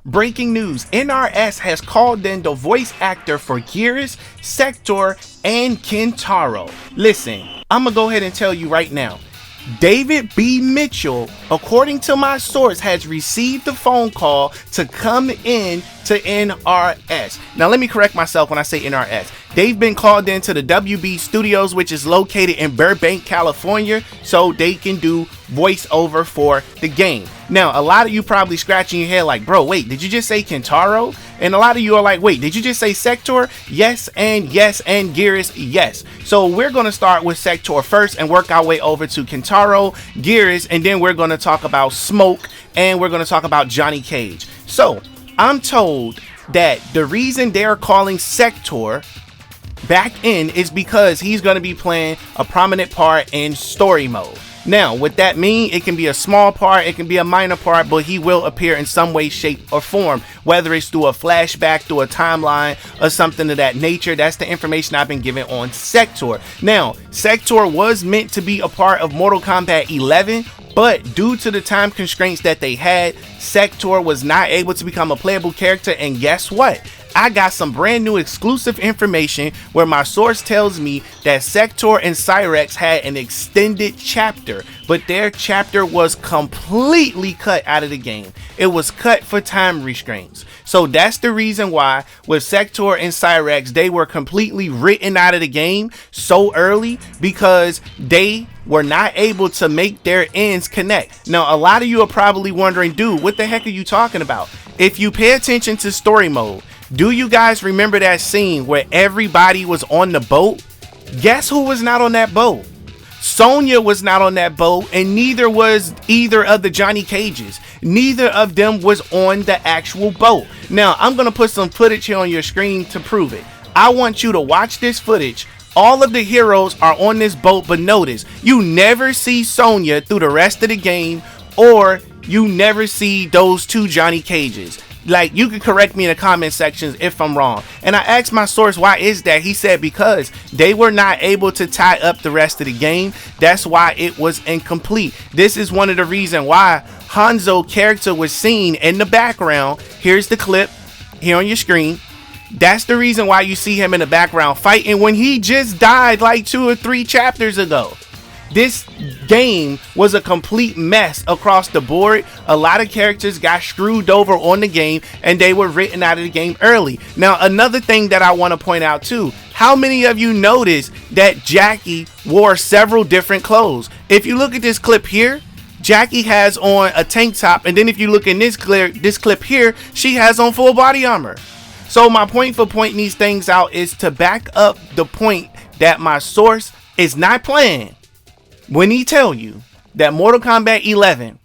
Breaking news, NRS has called in the voice actor for GERAS, SEKTOR, and KINTARO. Listen, I'm gonna go ahead and tell you right now. David B. Mitchell, according to my source, has received a phone call to come in to NRS. Now let me correct myself when I say NRS. They've been called into the WB Studios, which is located in Burbank, California, so they can do voiceover for the game. Now, a lot of you probably scratching your head like, bro, wait, did you just say KINTARO? And a lot of you are like, wait, did you just say SEKTOR? Yes, and GERAS, yes. So we're going to start with SEKTOR first and work our way over to KINTARO, GERAS, and then we're going to talk about Smoke, and we're going to talk about Johnny Cage. So I'm told that the reason they're calling SEKTOR back in is because he's going to be playing a prominent part in story mode. Now, what that means, it can be a small part, it can be a minor part, but he will appear in some way, shape, or form, whether it's through a flashback, through a timeline, or something of that nature. That's the information I've been given on SEKTOR. Now, SEKTOR was meant to be a part of Mortal Kombat 11, but due to the time constraints that they had, SEKTOR was not able to become a playable character, and guess what? I got some brand new exclusive information where my source tells me that SEKTOR and Cyrex had an extended chapter, but their chapter was completely cut out of the game. It was cut for time restraints. So that's the reason why with SEKTOR and Cyrex, they were completely written out of the game so early, because they were not able to make their ends connect. Now, a lot of you are probably wondering, dude, what the heck are you talking about? If you pay attention to story mode, do you guys remember that scene where everybody was on the boat? Guess who was not on that boat? Sonya was not on that boat, and neither was either of the Johnny Cages. Neither of them was on the actual boat. Now, I'm going to put some footage here on your screen to prove it. I want you to watch this footage. All of the heroes are on this boat, but notice, you never see Sonya through the rest of the game, or you never see those two Johnny Cages. Like, you can correct me in the comment sections if I'm wrong. And I asked my source, why is that? He said because they were not able to tie up the rest of the game. That's why it was incomplete. This is one of the reasons why Hanzo character was seen in the background. Here's the clip here on your screen. That's the reason why you see him in the background fighting when he just died like 2 or 3 chapters ago. This game was a complete mess across the board. A lot of characters got screwed over on the game, and they were written out of the game early. Now, another thing that I want to point out too, how many of you noticed that Jackie wore several different clothes? If you look at this clip here, Jackie has on a tank top, and then if you look in this clip here, she has on full body armor. So my point for pointing these things out is to back up the point that my source is not playing when he tell you that Mortal Kombat 11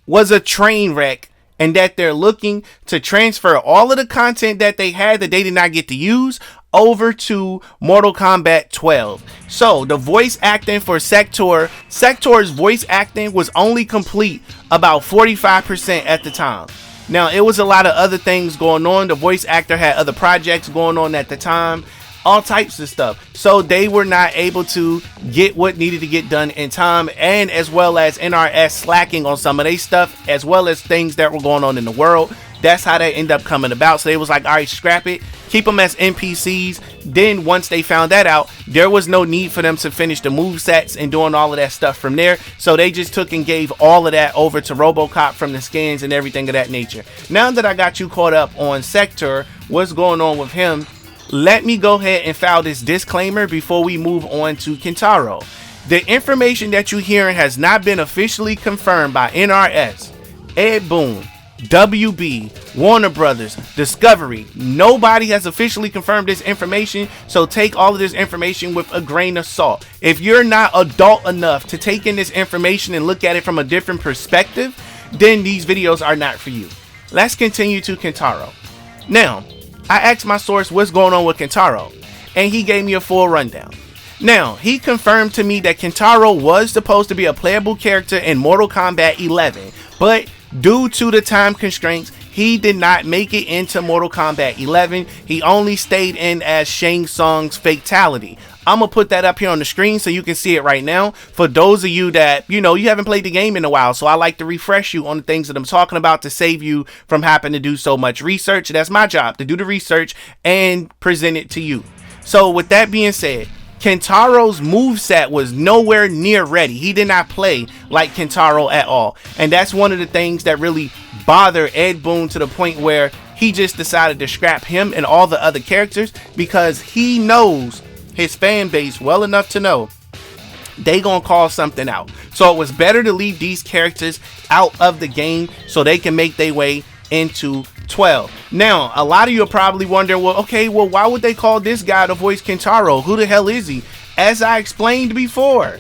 was a train wreck, and that they're looking to transfer all of the content that they had that they did not get to use over to Mortal Kombat 12. So the voice acting for SEKTOR's voice acting was only complete about 45% at the time. Now, it was a lot of other things going on. The voice actor had other projects going on at the time, all types of stuff. So they were not able to get what needed to get done in time, and as well as NRS slacking on some of their stuff, as well as things that were going on in the world. That's how they end up coming about. So they was like, all right, scrap it, keep them as NPCs. Then once they found that out, there was no need for them to finish the move sets and doing all of that stuff from there. So they just took and gave all of that over to RoboCop from the skins and everything of that nature. Now that I got you caught up on SEKTOR, what's going on with him, let me go ahead and file this disclaimer before we move on to KINTARO. The information that you're hearing has not been officially confirmed by NRS, Ed Boon, WB, Warner Brothers, Discovery. Nobody has officially confirmed this information, so take all of this information with a grain of salt. If you're not adult enough to take in this information and look at it from a different perspective, then these videos are not for you. Let's continue to KINTARO. Now, I asked my source what's going on with KINTARO, and he gave me a full rundown. Now, he confirmed to me that KINTARO was supposed to be a playable character in Mortal Kombat 11, but due to the time constraints, he did not make it into Mortal Kombat 11. He only stayed in as Shang Tsung's fatality. I'm gonna put that up here on the screen so you can see it right now. For those of you that, you haven't played the game in a while, so I like to refresh you on the things that I'm talking about to save you from having to do so much research. That's my job, to do the research and present it to you. So with that being said, Kintaro's moveset was nowhere near ready. He did not play like Kintaro at all. And that's one of the things that really bothered Ed Boon to the point where he just decided to scrap him and all the other characters, because he knows his fan base well enough to know they gonna call something out. So it was better to leave these characters out of the game so they can make their way into 12. Now, a lot of you are probably wondering, well, okay, well, why would they call this guy to voice Kintaro? Who the hell is he? As I explained before,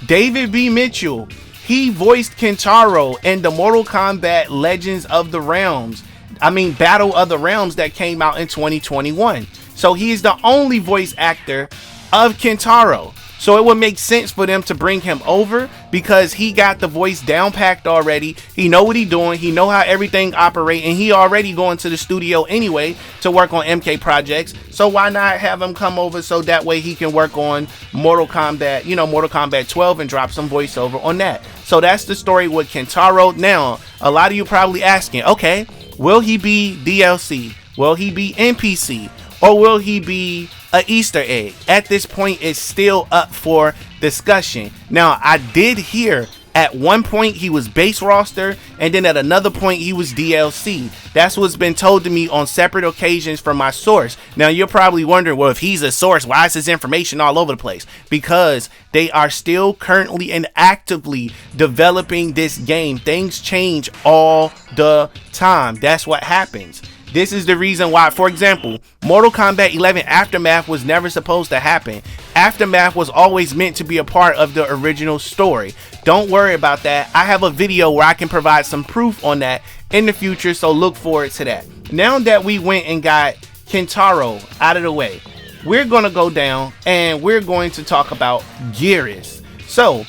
David B. Mitchell, he voiced Kintaro in the Mortal Kombat Legends of the Realms. Battle of the Realms that came out in 2021. So he is the only voice actor of Kintaro. So it would make sense for them to bring him over, because he got the voice down packed already. He know what he doing. He know how everything operate, and he already going to the studio anyway to work on MK projects. So why not have him come over so that way he can work on Mortal Kombat, Mortal Kombat 12, and drop some voiceover on that. So that's the story with Kintaro. Now, a lot of you probably asking, okay, will he be DLC? Will he be NPC? Or will he be an Easter egg? At this point, it's still up for discussion. Now, I did hear at one point he was base roster, and then at another point he was DLC. That's what's been told to me on separate occasions from my source. Now, you're probably wondering, well, if he's a source, why is his information all over the place? Because they are still currently and actively developing this game. Things change all the time. That's what happens. This is the reason why, for example, Mortal Kombat 11 Aftermath was never supposed to happen. Aftermath was always meant to be a part of the original story. Don't worry about that. I have a video where I can provide some proof on that in the future, so look forward to that. Now that we went and got Kintaro out of the way, we're going to go down and we're going to talk about GERAS. So,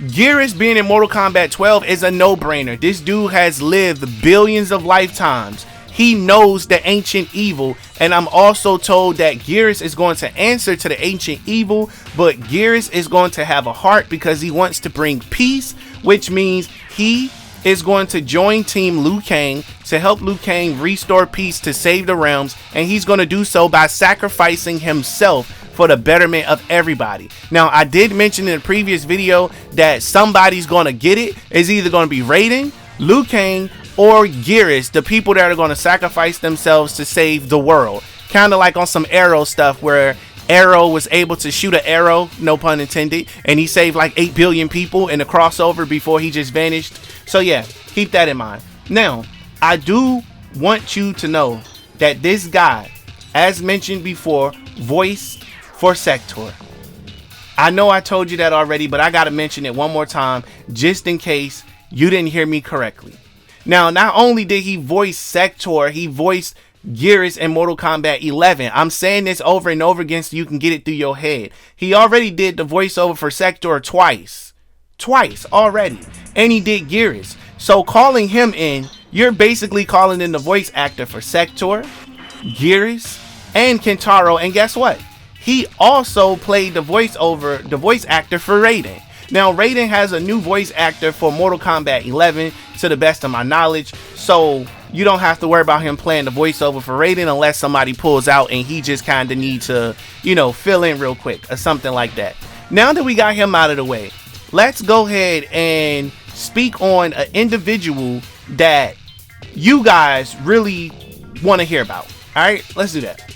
GERAS being in Mortal Kombat 12 is a no-brainer. This dude has lived billions of lifetimes. He knows the ancient evil, and I'm also told that GERAS is going to answer to the ancient evil, but GERAS is going to have a heart because he wants to bring peace, which means he is going to join Team Liu Kang to help Liu Kang restore peace to save the realms, and he's going to do so by sacrificing himself for the betterment of everybody. Now, I did mention in the previous video that somebody's going to get it. It's either going to be Raiden, Liu Kang, or GERAS, the people that are going to sacrifice themselves to save the world. Kind of like on some Arrow stuff where Arrow was able to shoot an arrow, no pun intended, and he saved like 8 billion people in the crossover before he just vanished. So yeah, keep that in mind. Now, I do want you to know that this guy, as mentioned before, voiced for SEKTOR. I know I told you that already, but I got to mention it one more time just in case you didn't hear me correctly. Now, not only did he voice SEKTOR, he voiced GERAS in Mortal Kombat 11. I'm saying this over and over again so you can get it through your head. He already did the voiceover for SEKTOR twice already, and he did GERAS. So calling him in, you're basically calling in the voice actor for SEKTOR, GERAS, and Kintaro. And guess what? He also played the voice actor for Raiden. Now, Raiden has a new voice actor for Mortal Kombat 11, to the best of my knowledge, so you don't have to worry about him playing the voiceover for Raiden unless somebody pulls out and he just kind of needs to, fill in real quick or something like that. Now that we got him out of the way, let's go ahead and speak on an individual that you guys really want to hear about. All right, let's do that.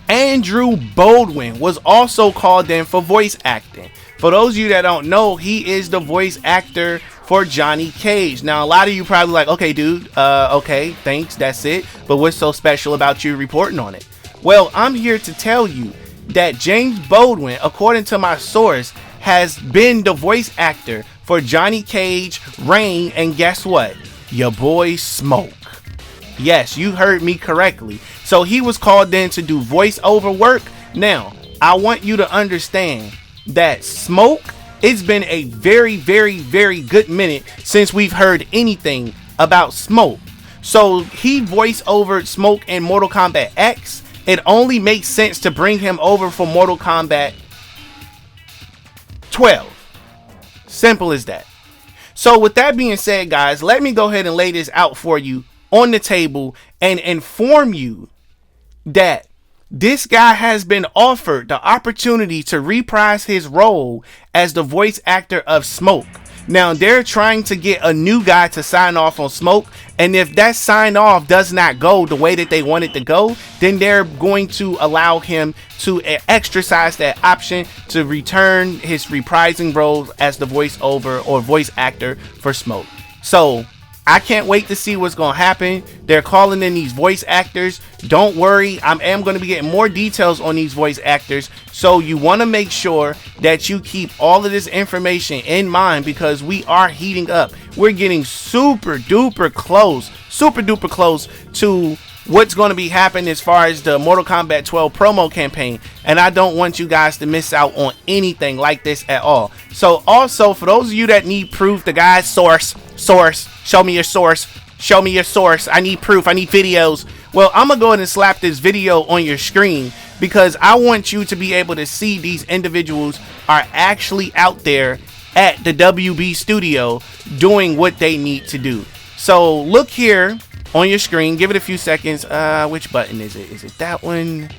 Andrew Baldwin was also called in for voice acting. For those of you that don't know, he is the voice actor for Johnny Cage. Now, a lot of you probably like, okay, dude, okay, thanks, that's it. But what's so special about you reporting on it? Well, I'm here to tell you that James Baldwin, according to my source, has been the voice actor for Johnny Cage, Rain, and guess what? Your boy Smoke. Yes, you heard me correctly. So he was called in to do voiceover work. Now, I want you to understand that Smoke, it's been a very, very, very good minute since we've heard anything about Smoke. So he voiced over Smoke in Mortal Kombat X. It only makes sense to bring him over for Mortal Kombat 12. Simple as that. So with that being said, guys, let me go ahead and lay this out for you on the table and inform you that this guy has been offered the opportunity to reprise his role as the voice actor of Smoke. Now, they're trying to get a new guy to sign off on Smoke, and if that sign off does not go the way that they want it to go, then they're going to allow him to exercise that option to return his reprising role as the voiceover or voice actor for Smoke. So I can't wait to see what's going to happen. They're calling in these voice actors. Don't worry, I am going to be getting more details on these voice actors. So you want to make sure that you keep all of this information in mind, because we are heating up. We're getting super duper close to what's going to be happening as far as the Mortal Kombat 12 promo campaign. And I don't want you guys to miss out on anything like this at all. So also, for those of you that need proof, the guy's source, show me your source, I need proof, I need videos. Well, I'm gonna go ahead and slap this video on your screen, because I want you to be able to see these individuals are actually out there at the WB studio doing what they need to do. So look here on your screen, give it a few seconds. Which button is it? Is it that one?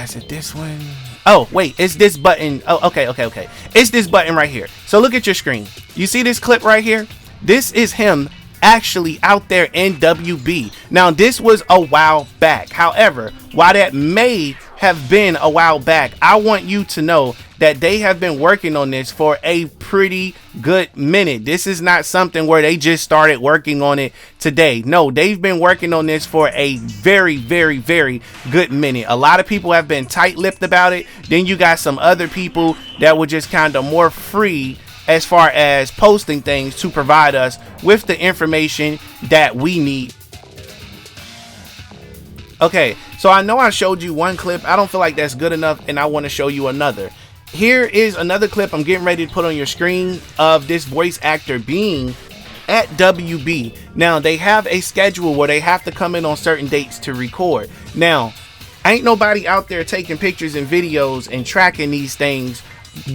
Is it this one? Oh wait, it's this button. Oh, okay. It's this button right here. So look at your screen. You see this clip right here? This is him actually out there in WB. Now, this was a while back. However, while that may have been a while back, I want you to know that they have been working on this for a pretty good minute. This is not something where they just started working on it today. No, they've been working on this for a very good minute. A lot of people have been tight-lipped about it. Then you got some other people that were just kind of more free as far as posting things to provide us with the information that we need. Okay, so I know I showed you one clip. I don't feel like that's good enough, and I want to show you another. Here is another clip I'm getting ready to put on your screen of this voice actor being at WB. Now, they have a schedule where they have to come in on certain dates to record. Now, ain't nobody out there taking pictures and videos and tracking these things.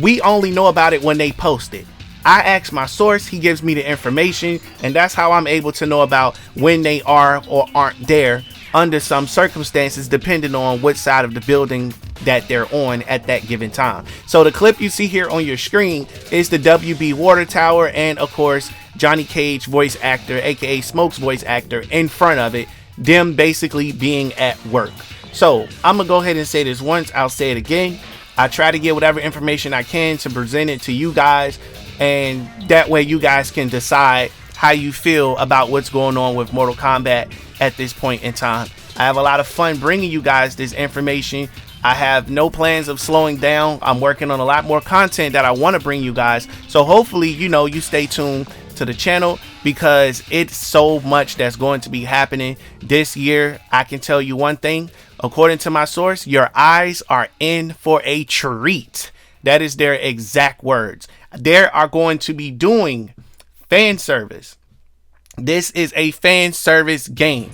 We only know about it when they post it. I ask my source, he gives me the information, and that's how I'm able to know about when they are or aren't there under some circumstances, depending on what side of the building that they're on at that given time. So the clip you see here on your screen is the WB water tower, and of course Johnny Cage voice actor, aka Smoke's voice actor, in front of it, them basically being at work. So I'm gonna go ahead and say this once, I'll say it again. I try to get whatever information I can to present it to you guys, and that way you guys can decide how you feel about what's going on with Mortal Kombat at this point in time. I have a lot of fun bringing you guys this information. I have no plans of slowing down. I'm working on a lot more content that I want to bring you guys. So hopefully, you stay tuned to the channel, because it's so much that's going to be happening this year. I can tell you one thing. According to my source, your eyes are in for a treat. That is their exact words. They are going to be doing fan service. This is a fan service game.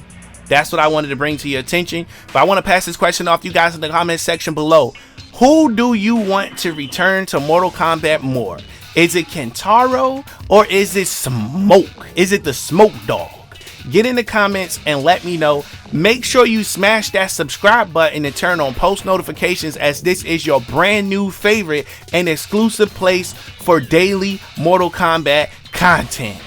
That's what I wanted to bring to your attention. But I want to pass this question off to you guys in the comment section below. Who do you want to return to Mortal Kombat more? Is it KINTARO or is it Smoke? Is it the Smoke Dog? Get in the comments and let me know. Make sure you smash that subscribe button and turn on post notifications, as this is your brand new favorite and exclusive place for daily Mortal Kombat content.